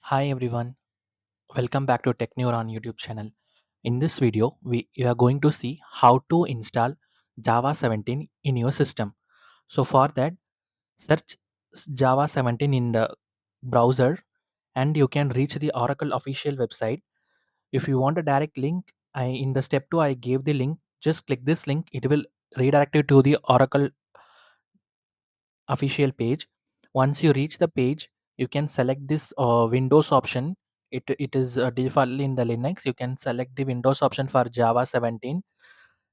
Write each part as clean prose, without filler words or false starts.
Hi everyone, welcome back to TechNouron YouTube channel. In this video, we are going to see how to install Java 17 in your system. So for that, search Java 17 in the browser and you can reach the Oracle official website. If you want a direct link, in the step 2 I gave the link. Just click this link, it will redirect you to the Oracle official page. Once you reach the page, you can select this Windows option. It is default in the Linux. You can select the Windows option for Java 17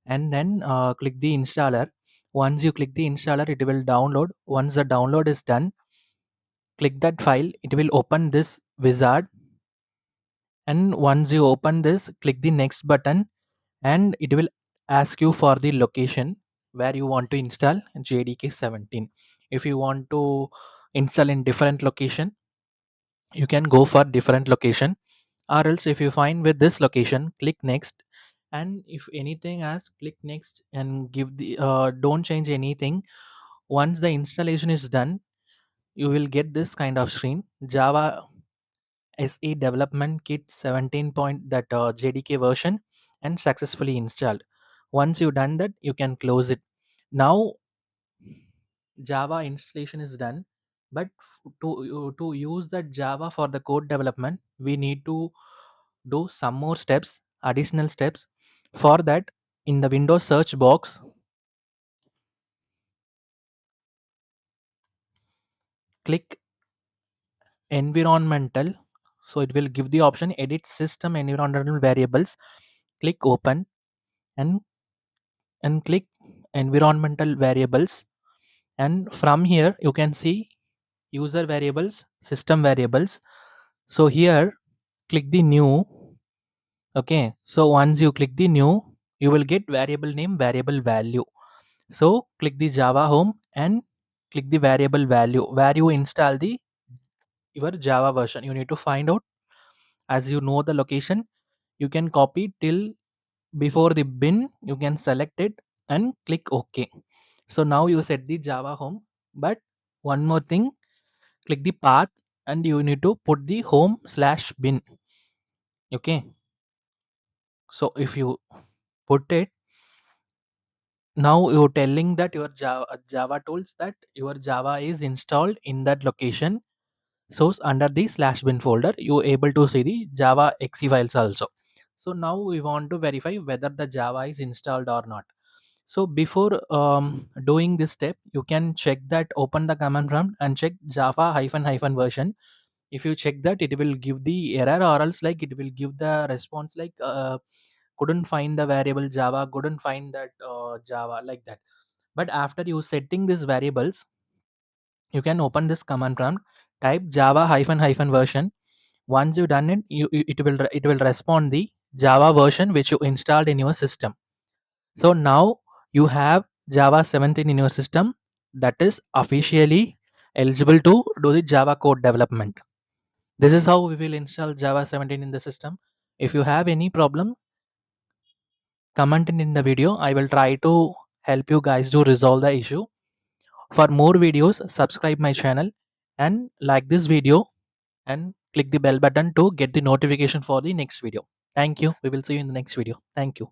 and then click the installer. Once you click the installer, it will download. Once the download is done, click that file. It will open this wizard, and once you open this, click the next button and it will ask you for the location where you want to install JDK 17. If you want to install in different location, you can go for different location, or else if you find with this location, click next. And if anything as, click next and give the don't change anything. Once the installation is done, you will get this kind of screen: Java SE development kit 17 point, that JDK version, and successfully installed. Once you done that, you can close it. Now Java installation is done, but to use that Java for the code development, we need to do some more steps, additional steps. For that, in the Windows search box, click environmental. So it will give the option edit system environmental variables. Click open and click environmental variables, and from here you can see user variables, system variables. So here, click the new. Okay, so once you click the new, you will get variable name, variable value. So click the Java home and click the variable value where you install the your Java version. You need to find out, as you know the location, you can copy till before the bin, you can select it and click OK. So now you set the Java home, but one more thing, click the path and you need to put the home/bin. Okay, so if you put it, now you're telling that your Java tools that your Java is installed in that location. So under the /bin folder, you able to see the Java exe files also. So now we want to verify whether the Java is installed or not. So before doing this step, you can check that, open the command prompt and check Java hyphen hyphen version. If you check that, it will give the error, or else like it will give the response like couldn't find the variable Java, couldn't find that Java, like that. But after you setting these variables, you can open this command prompt, type Java hyphen hyphen version. Once you done it, it will respond the Java version which you installed in your system. So now you have Java 17 in your system, that is officially eligible to do the Java code development. This is how we will install Java 17 in the system. If you have any problem, comment it in the video. I will try to help you guys to resolve the issue. For more videos, subscribe my channel and like this video and click the bell button to get the notification for the next video. Thank you. We will see you in the next video. Thank you.